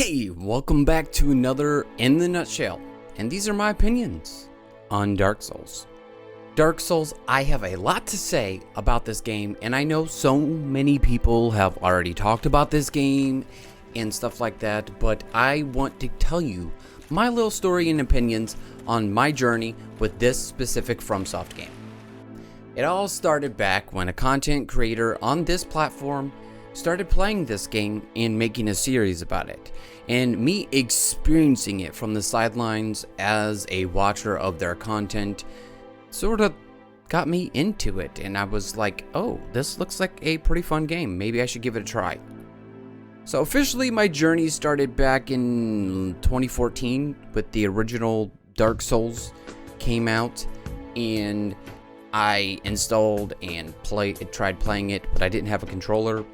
Hey, welcome back to another In the Nutshell, and these are my opinions on Dark Souls. Dark Souls, I have a lot to say about this game, and I know so many people have already talked about this game and stuff like that, but I want to tell you my little story and opinions on my journey with this specific FromSoft game. It all started back when a content creator on this platform started playing this game and making a series about it, and me experiencing it from the sidelines as a watcher of their content sort of got me into it, and I was like, oh, this looks like a pretty fun game, maybe I should give it a try. So officially my journey started back in 2014 with the original Dark Souls came out, and I installed and tried playing it, but I didn't have a controller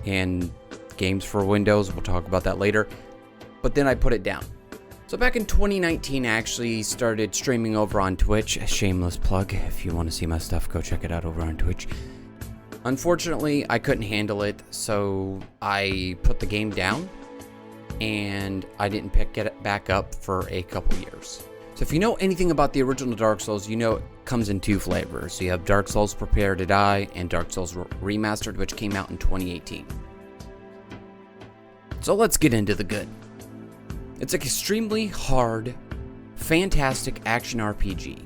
and games for Windows, we'll talk about that later, but then I put it down. So back in 2019 I actually started streaming over on Twitch, a shameless plug, if you want to see my stuff go check it out over on Twitch. Unfortunately I couldn't handle it, so I put the game down and I didn't pick it back up for a couple years. So if you know anything about the original Dark Souls, you know it comes in two flavors. So you have Dark Souls Prepare to Die and Dark Souls Remastered, which came out in 2018. So let's get into the good. It's an extremely hard, fantastic action RPG,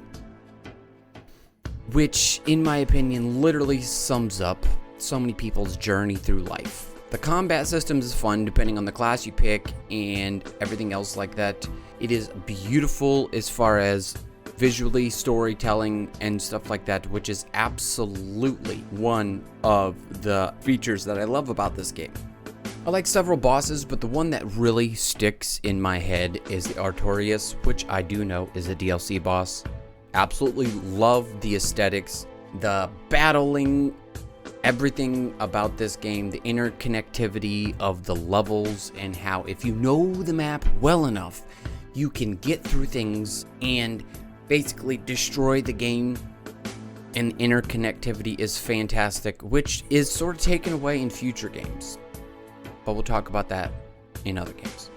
which in my opinion literally sums up so many people's journey through life. The combat systems is fun depending on the class you pick and everything else like that. It is beautiful as far as visually, storytelling, and stuff like that, which is absolutely one of the features that I love about this game. I like several bosses, but the one that really sticks in my head is the Artorias, which I do know is a DLC boss. Absolutely love the aesthetics, the battling, everything about this game, the interconnectivity of the levels, and how if you know the map well enough, you can get through things and basically destroy the game, and interconnectivity is fantastic, which is sort of taken away in future games. But we'll talk about that in other games.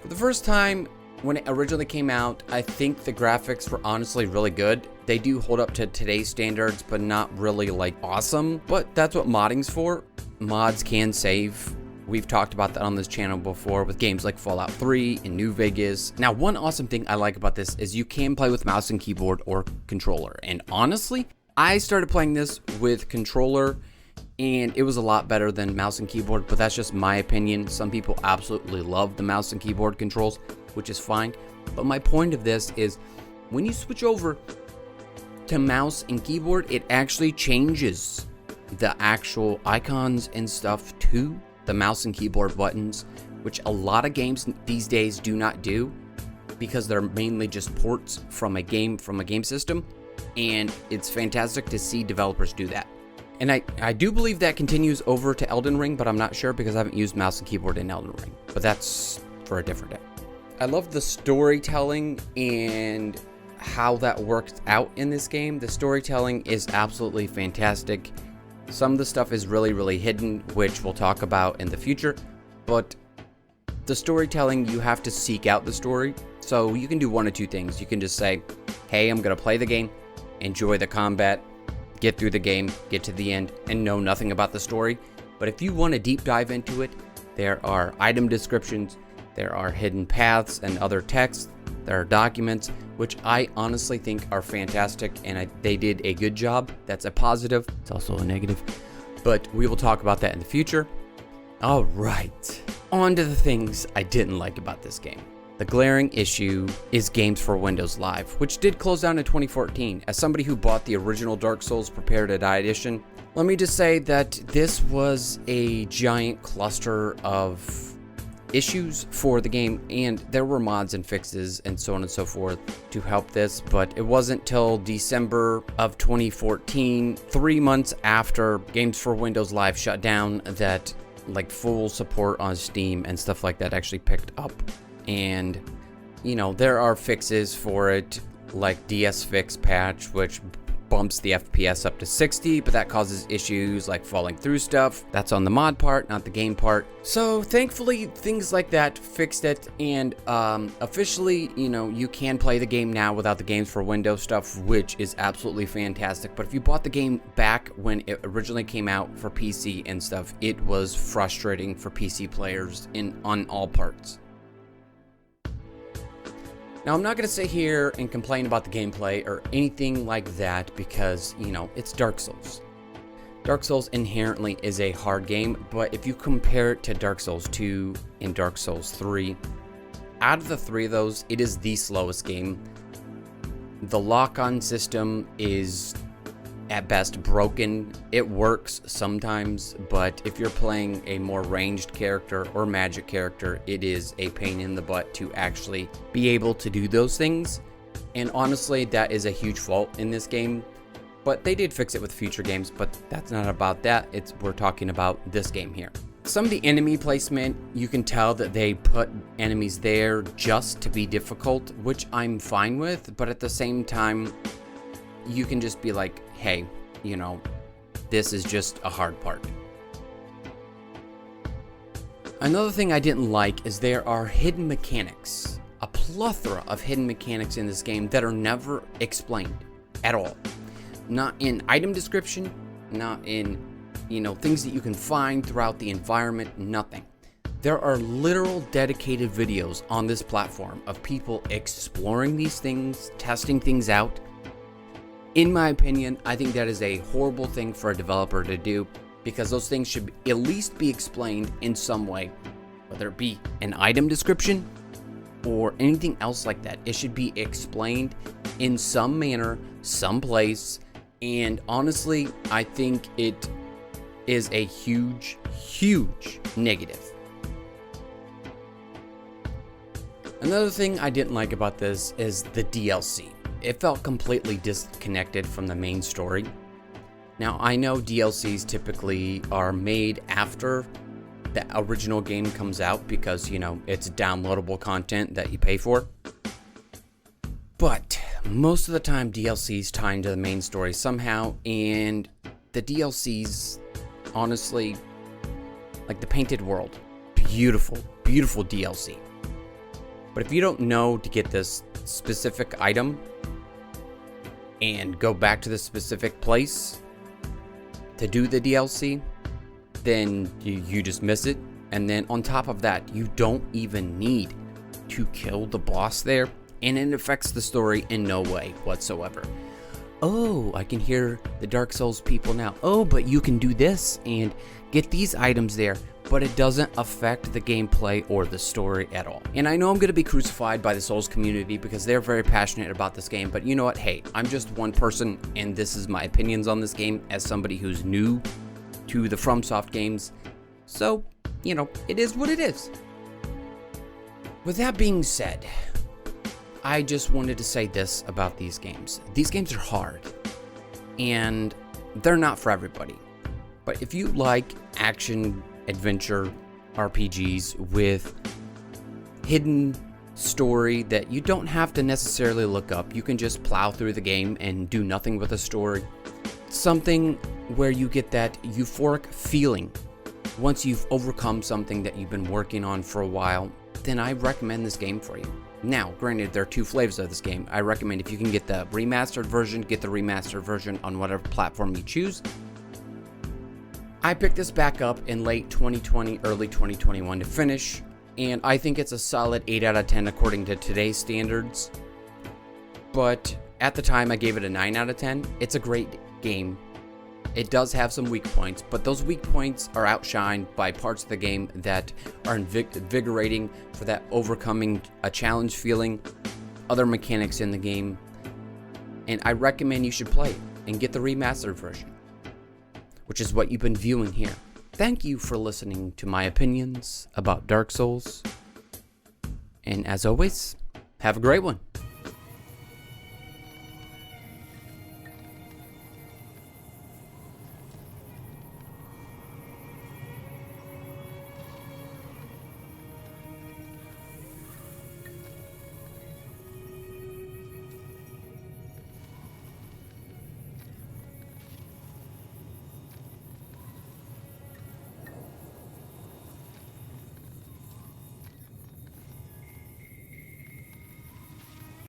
For the first time, when it originally came out, I think the graphics were honestly really good. They do hold up to today's standards, but not really like awesome. But that's what modding's for. Mods can save. We've talked about that on this channel before with games like Fallout 3 and New Vegas. Now, one awesome thing I like about this is you can play with mouse and keyboard or controller. And honestly, I started playing this with controller and it was a lot better than mouse and keyboard, but that's just my opinion. Some people absolutely love the mouse and keyboard controls, which is fine. But my point of this is when you switch over to mouse and keyboard, it actually changes the actual icons and stuff to the mouse and keyboard buttons, which a lot of games these days do not do because they're mainly just ports from a game system, and it's fantastic to see developers do that. And I do believe that continues over to Elden Ring, but I'm not sure because I haven't used mouse and keyboard in Elden Ring, but that's for a different day. I love the storytelling and how that works out in this game. The storytelling is absolutely fantastic. Some of the stuff is really, really hidden, which we'll talk about in the future, but the storytelling, you have to seek out the story. So you can do one of two things. You can just say, hey, I'm going to play the game, enjoy the combat, get through the game, get to the end, and know nothing about the story. But if you want to deep dive into it, there are item descriptions, there are hidden paths and other text, there are documents, which I honestly think are fantastic, and they did a good job. That's a positive. It's also a negative, but we will talk about that in the future. All right, on to the things I didn't like about this game. The glaring issue is Games for Windows Live, which did close down in 2014. As somebody who bought the original Dark Souls Prepare to Die edition, let me just say that this was a giant cluster of issues for the game, and there were mods and fixes and so on and so forth to help this, but it wasn't till December of 2014, 3 months after Games for Windows Live shut down, that like full support on Steam and stuff like that actually picked up. And you know, there are fixes for it like DS Fix patch, which bumps the FPS up to 60, but that causes issues like falling through stuff. That's on the mod part, not the game part. So thankfully, things like that fixed it, and officially, you can play the game now without the games for Windows stuff, which is absolutely fantastic. But if you bought the game back when it originally came out for PC and stuff, it was frustrating for PC players on all parts. Now, I'm not going to sit here and complain about the gameplay or anything like that because, it's Dark Souls. Dark Souls inherently is a hard game, but if you compare it to Dark Souls 2 and Dark Souls 3, out of the three of those, it is the slowest game. The lock-on system is at best broken. It works sometimes, but if you're playing a more ranged character or magic character, it is a pain in the butt to actually be able to do those things. And honestly, that is a huge fault in this game, but they did fix it with future games, but that's not about that. We're talking about this game here. Some of the enemy placement, you can tell that they put enemies there just to be difficult, which I'm fine with, but at the same time, you can just be like, hey, this is just a hard part. Another thing I didn't like is there are hidden mechanics, a plethora of hidden mechanics in this game that are never explained at all. Not in item description, not in, things that you can find throughout the environment, nothing. There are literal dedicated videos on this platform of people exploring these things, testing things out. In my opinion, I think that is a horrible thing for a developer to do because those things should at least be explained in some way, whether it be an item description or anything else like that. It should be explained in some manner, some place, and honestly, I think it is a huge, huge negative. Another thing I didn't like about this is the DLC. It felt completely disconnected from the main story. Now, I know DLCs typically are made after the original game comes out because, it's downloadable content that you pay for. But most of the time, DLCs tie into the main story somehow, and the DLCs, honestly, like the Painted World, beautiful, beautiful DLC. But if you don't know to get this specific item, and go back to the specific place to do the DLC, then you just miss it. And then on top of that, you don't even need to kill the boss there, and it affects the story in no way whatsoever. Oh, I can hear the Dark Souls people now. Oh, but you can do this and get these items there, but it doesn't affect the gameplay or the story at all. And I know I'm going to be crucified by the Souls community because they're very passionate about this game, but you know what? Hey, I'm just one person, and this is my opinions on this game as somebody who's new to the FromSoft games. So, it is what it is. With that being said, I just wanted to say this about these games. These games are hard, and they're not for everybody. But if you like action adventure RPGs with hidden story that you don't have to necessarily look up, you can just plow through the game and do nothing with the story. Something where you get that euphoric feeling once you've overcome something that you've been working on for a while, then I recommend this game for you. Now, granted, there are two flavors of this game. I recommend if you can get the remastered version, get the remastered version on whatever platform you choose. I picked this back up in late 2020, early 2021 to finish, and I think it's a solid 8 out of 10 according to today's standards. But at the time, I gave it a 9 out of 10. It's a great game. It does have some weak points, but those weak points are outshined by parts of the game that are invigorating for that overcoming a challenge feeling, other mechanics in the game, and I recommend you should play it and get the remastered version, which is what you've been viewing here. Thank you for listening to my opinions about Dark Souls, and as always, have a great one.